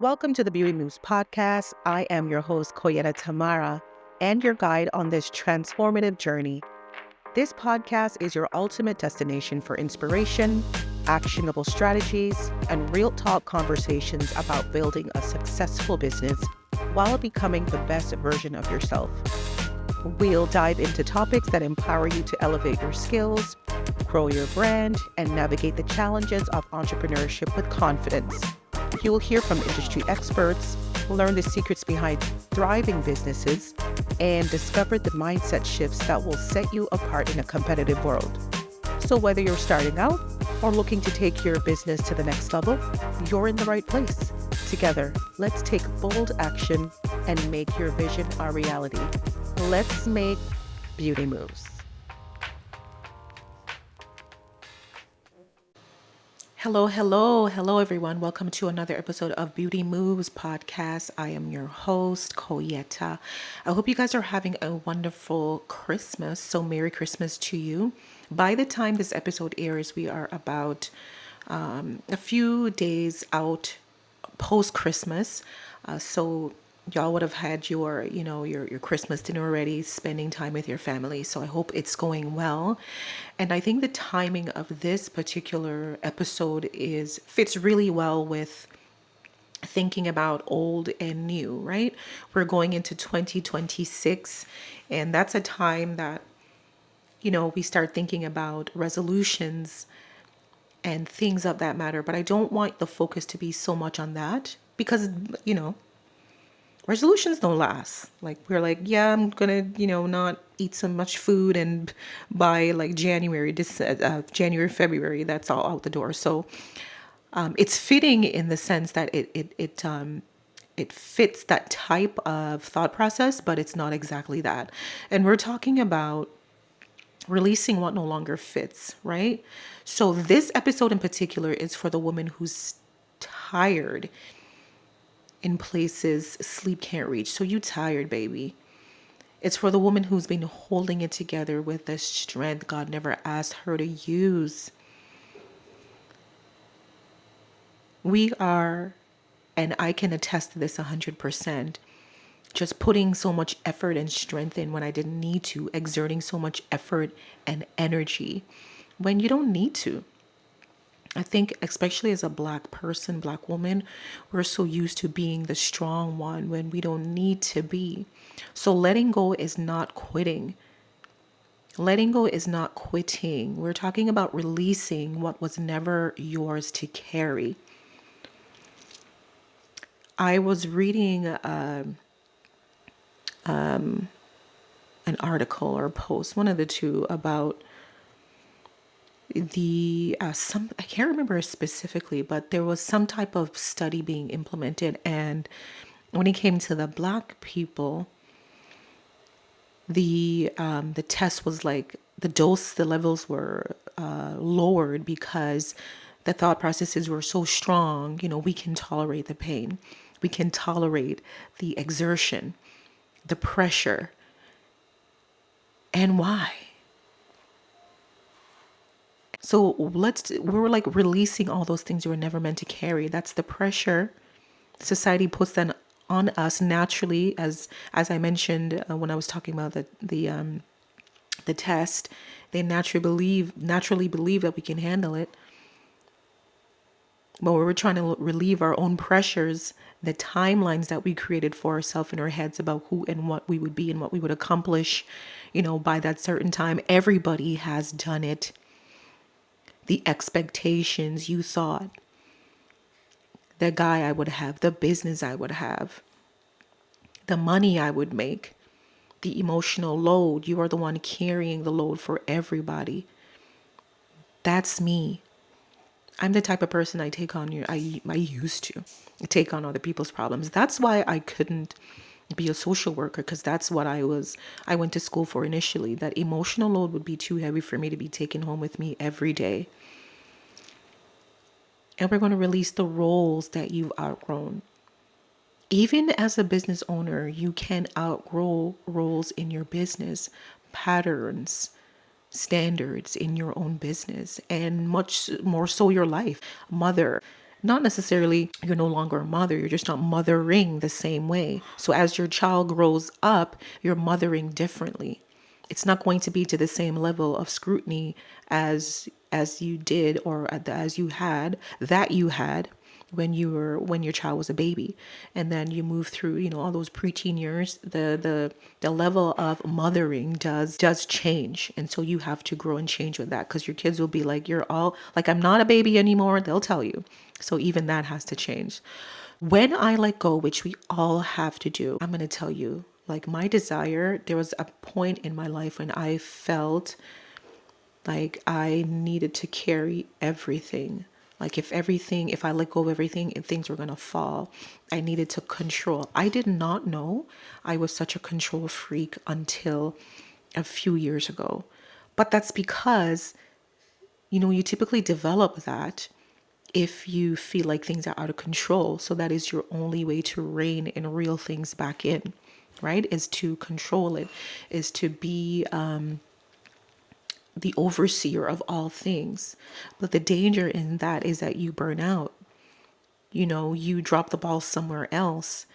Welcome to the Beauty Moves podcast. I am your host, Coyetta Tamara, and your guide on this transformative journey. This podcast is your ultimate destination for inspiration, actionable strategies, and real talk conversations about building a successful business while becoming the best version of yourself. We'll dive into topics that empower you to elevate your skills, grow your brand, and navigate the challenges of entrepreneurship with confidence. You will hear from industry experts, learn the secrets behind thriving businesses, and discover the mindset shifts that will set you apart in a competitive world. So whether you're starting out or looking to take your business to the next level, you're in the right place. Together, let's take bold action and make your vision a reality. Let's make beauty moves. Hello, everyone. Welcome to another episode of Beauty Moves podcast. I am your host, Coyetta. I hope you guys are having a wonderful Christmas. So, Merry Christmas to you. By the time this episode airs, we are about a few days out post Christmas. So y'all would have had your Christmas dinner already, spending time with your family. So I hope it's going well. And I think the timing of this particular episode fits really well with thinking about old and new, right? We're going into 2026, and that's a time that we start thinking about resolutions and things of that matter. But I don't want the focus to be so much on that because, resolutions don't last. Like we're like, yeah, I'm gonna, not eat so much food, and by like January, February, that's all out the door. So it's fitting in the sense that it fits that type of thought process, but it's not exactly that. And we're talking about releasing what no longer fits, right? So this episode in particular is for the woman who's tired in places sleep can't reach. So you tired, baby. It's for the woman who's been holding it together with the strength God never asked her to use. We are, and I can attest to this 100%, just putting so much effort and strength in when I didn't need to, exerting so much effort and energy when you don't need to. I think, especially as a Black person, Black woman, we're so used to being the strong one when we don't need to be. So letting go is not quitting. Letting go is not quitting. We're talking about releasing what was never yours to carry. I was reading an article or a post, one of the two, about I can't remember specifically, but there was some type of study being implemented, and when it came to the Black people, the test was like the levels were lowered because the thought processes were so strong. We can tolerate the pain, we can tolerate the exertion, the pressure. And why? So we're like releasing all those things you were never meant to carry. That's the pressure society puts then on us naturally, as I mentioned when I was talking about the test. They naturally believe that we can handle it. But when we're trying to relieve our own pressures, the timelines that we created for ourselves in our heads about who and what we would be and what we would accomplish, by that certain time, everybody has done it. The expectations you thought, the guy I would have, the business I would have, the money I would make, the emotional load. You are the one carrying the load for everybody. That's me. I'm the type of person I used to take on other people's problems. That's why I couldn't be a social worker, because that's what I went to school for initially. That emotional load would be too heavy for me to be taken home with me every day. And we're going to release the roles that you've outgrown. Even as a business owner, you can outgrow roles in your business, patterns, standards in your own business, and much more so your life. Mother, Not necessarily you're no longer a mother, you're just not mothering the same way. So as your child grows up, you're mothering differently. It's not going to be to the same level of scrutiny as you did, or as you had when your child was a baby. And then you move through, all those preteen years. The level of mothering does change, and so you have to grow and change with that, because your kids will be like, you're all like, I'm not a baby anymore, they'll tell you. So even that has to change. When I let go, which we all have to do, I'm going to tell you, like, my desire, there was a point in my life when I felt like I needed to carry everything. Like, if I let go of everything, if things were going to fall, I needed to control. I did not know I was such a control freak until a few years ago. But that's because, you typically develop that if you feel like things are out of control. So that is your only way to rein and reel things back in, right? Is to control it, is to be the overseer of all things. But the danger in that is that you burn out. You drop the ball somewhere else.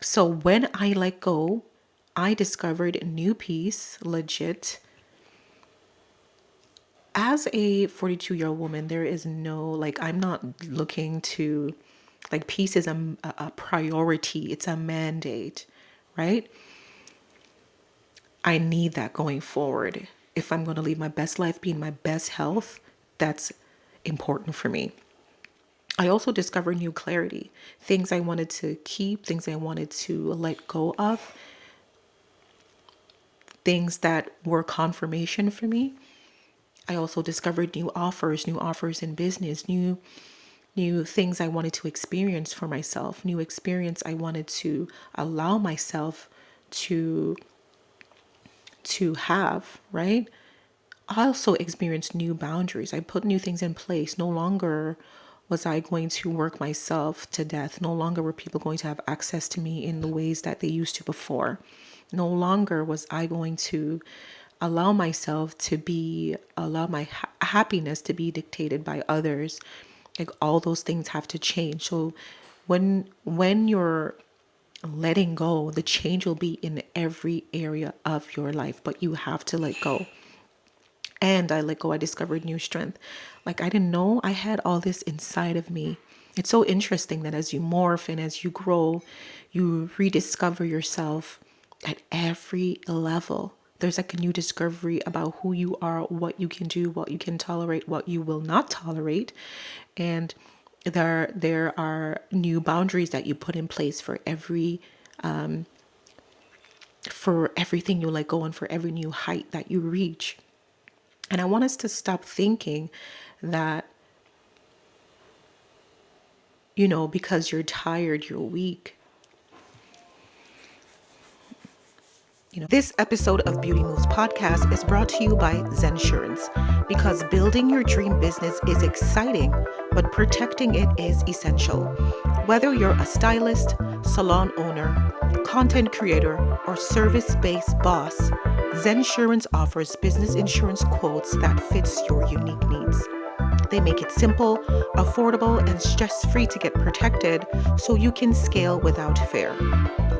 So when I let go, I discovered a new peace, legit. As a 42-year-old woman, there is no, like, I'm not looking to, like, peace is a priority. It's a mandate, right? I need that going forward. If I'm going to live my best life, be in my best health, that's important for me. I also discovered new clarity, things I wanted to keep, things I wanted to let go of, things that were confirmation for me. I also discovered new offers in business, new things I wanted to experience for myself, new experience I wanted to allow myself to have, right? I also experienced new boundaries. I put new things in place. No longer was I going to work myself to death. No longer were people going to have access to me in the ways that they used to before. No longer was I going to allow myself to allow my happiness to be dictated by others. Like, all those things have to change. So when you're letting go, the change will be in every area of your life, but you have to let go. And I let go, I discovered new strength. Like, I didn't know I had all this inside of me. It's so interesting that as you morph and as you grow, you rediscover yourself at every level. There's like a new discovery about who you are, what you can do, what you can tolerate, what you will not tolerate. And there are new boundaries that you put in place for everything you let go and for every new height that you reach. And I want us to stop thinking that, because you're tired, you're weak. This episode of Beauty Moves Podcast is brought to you by Zensurance, because building your dream business is exciting, but protecting it is essential. Whether you're a stylist, salon owner, content creator, or service-based boss, Zensurance offers business insurance quotes that fits your unique needs. They make it simple, affordable, and stress-free to get protected so you can scale without fear.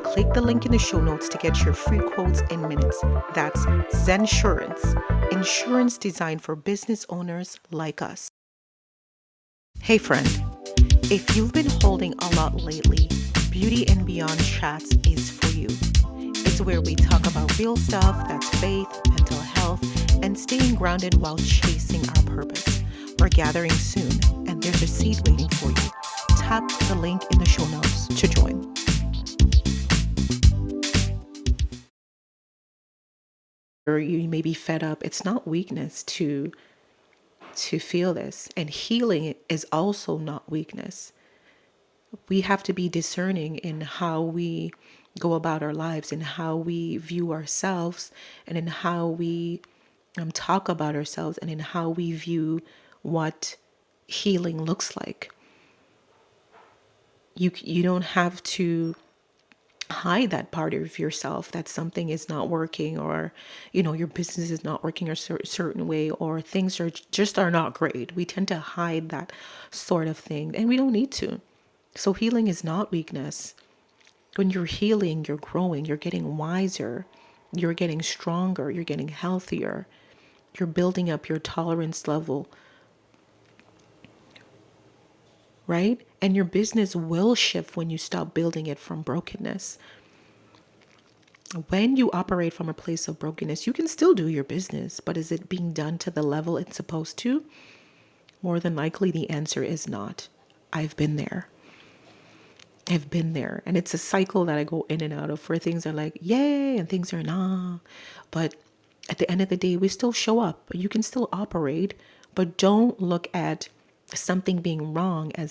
Click the link in the show notes to get your free quotes in minutes. That's Zensurance, insurance designed for business owners like us. Hey friend, if you've been holding a lot lately, Beauty and Beyond Chats is for you. It's where we talk about real stuff that's faith, mental health, and staying grounded while chasing our purpose. We're gathering soon, and there's a seat waiting for you. Tap the link in the show notes to join. Or you may be fed up. It's not weakness to feel this, and healing is also not weakness. We have to be discerning in how we go about our lives, and how we view ourselves, and in how we talk about ourselves, and in how we view what healing looks like. You don't have to hide that part of yourself, that something is not working, or your business is not working a certain way, or things are not great. We tend to hide that sort of thing, and we don't need to. So healing is not weakness. When you're healing, you're growing, you're getting wiser, you're getting stronger, you're getting healthier, you're building up your tolerance level, right? And your business will shift when you stop building it from brokenness. When you operate from a place of brokenness, you can still do your business, but is it being done to the level it's supposed to? More than likely, the answer is not. I've been there. I've been there. And it's a cycle that I go in and out of, where things are like, yay, and things are nah. But at the end of the day, we still show up. You can still operate, but don't look at something being wrong as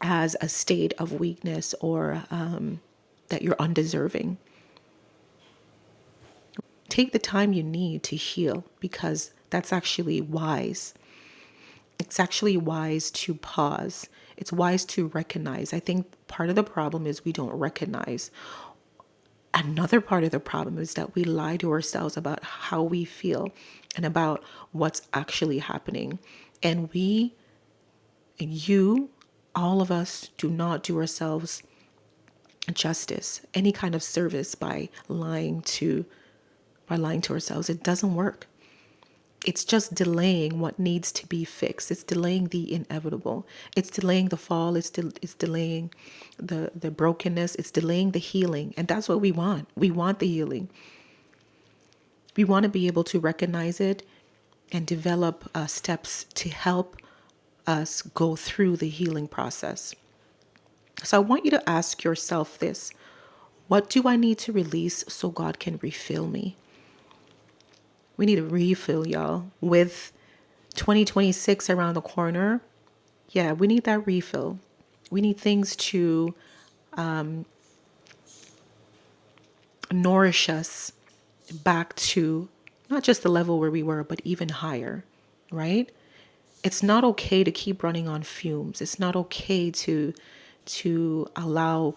a state of weakness, or that you're undeserving. Take the time you need to heal, because that's actually wise. It's actually wise to pause. It's wise to recognize. I think part of the problem is we don't recognize. Another part of the problem is that we lie to ourselves about how we feel and about what's actually happening. And all of us do not do ourselves justice, any kind of service, by lying to ourselves. It doesn't work. It's just delaying what needs to be fixed. It's delaying the inevitable. It's delaying the fall. It's delaying the brokenness. It's delaying the healing. And that's what we want. We want the healing. We want to be able to recognize it and develop steps to help us go through the healing process. So I want you to ask yourself this: what do I need to release so God can refill me? We need a refill, y'all. With 2026 around the corner, yeah, we need that refill. We need things to nourish us back to not just the level where we were, but even higher, right? It's not okay to keep running on fumes. It's not okay to allow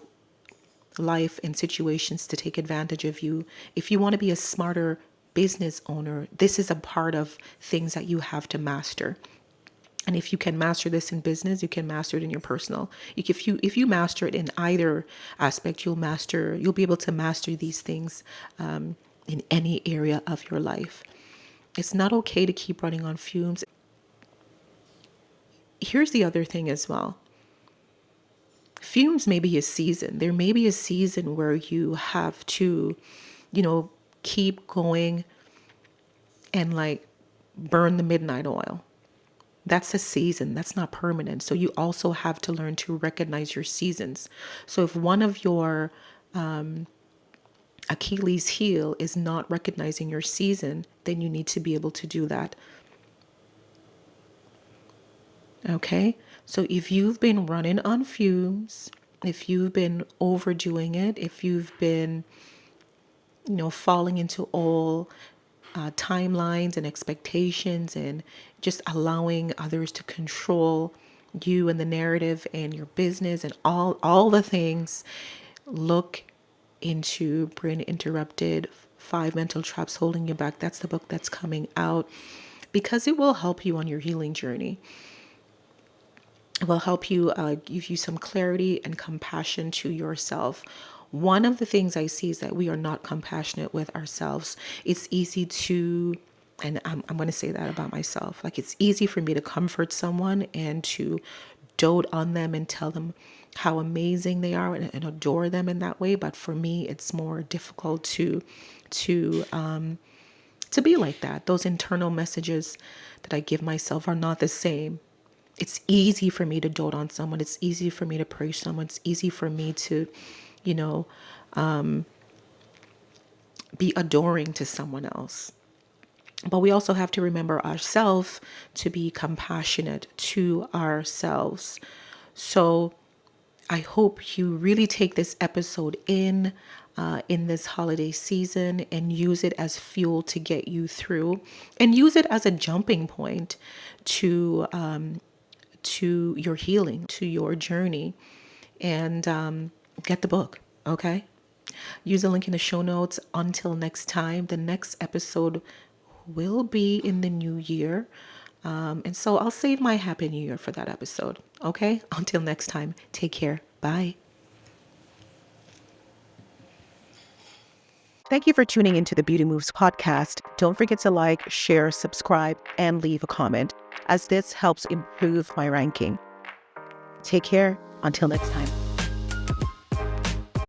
life and situations to take advantage of you. If you want to be a smarter business owner, this is a part of things that you have to master. And if you can master this in business, you can master it in your personal. If you master it in either aspect, you'll be able to master these things in any area of your life. It's not okay to keep running on fumes. Here's the other thing as well. Fumes may be a season. There may be a season where you have to, keep going and like burn the midnight oil. That's a season. That's not permanent. So you also have to learn to recognize your seasons. So if one of your Achilles heel is not recognizing your season, then you need to be able to do that. Okay? So if you've been running on fumes, if you've been overdoing it, if you've been, falling into all timelines and expectations and just allowing others to control you and the narrative and your business and all the things, look into Brain Interrupted, 5 Mental Traps Holding You Back. That's the book that's coming out, because it will help you on your healing journey. It will help you, give you some clarity and compassion to yourself. One of the things I see is that we are not compassionate with ourselves. It's easy to, and I'm going to say that about myself, like it's easy for me to comfort someone and to dote on them and tell them how amazing they are and adore them in that way. But for me, it's more difficult to be like that. Those internal messages that I give myself are not the same. It's easy for me to dote on someone. It's easy for me to praise someone. It's easy for me to, be adoring to someone else. But we also have to remember ourselves to be compassionate to ourselves. So I hope you really take this episode in this holiday season and use it as fuel to get you through, and use it as a jumping point to your healing, to your journey. And get the book, okay? Use the link in the show notes. Until next time, the next episode will be in the new year. And so I'll save my Happy New Year for that episode. Okay? Until next time, take care. Bye. Thank you for tuning into the Beauty Moves podcast. Don't forget to like, share, subscribe, and leave a comment, as this helps improve my ranking. Take care. Until next time.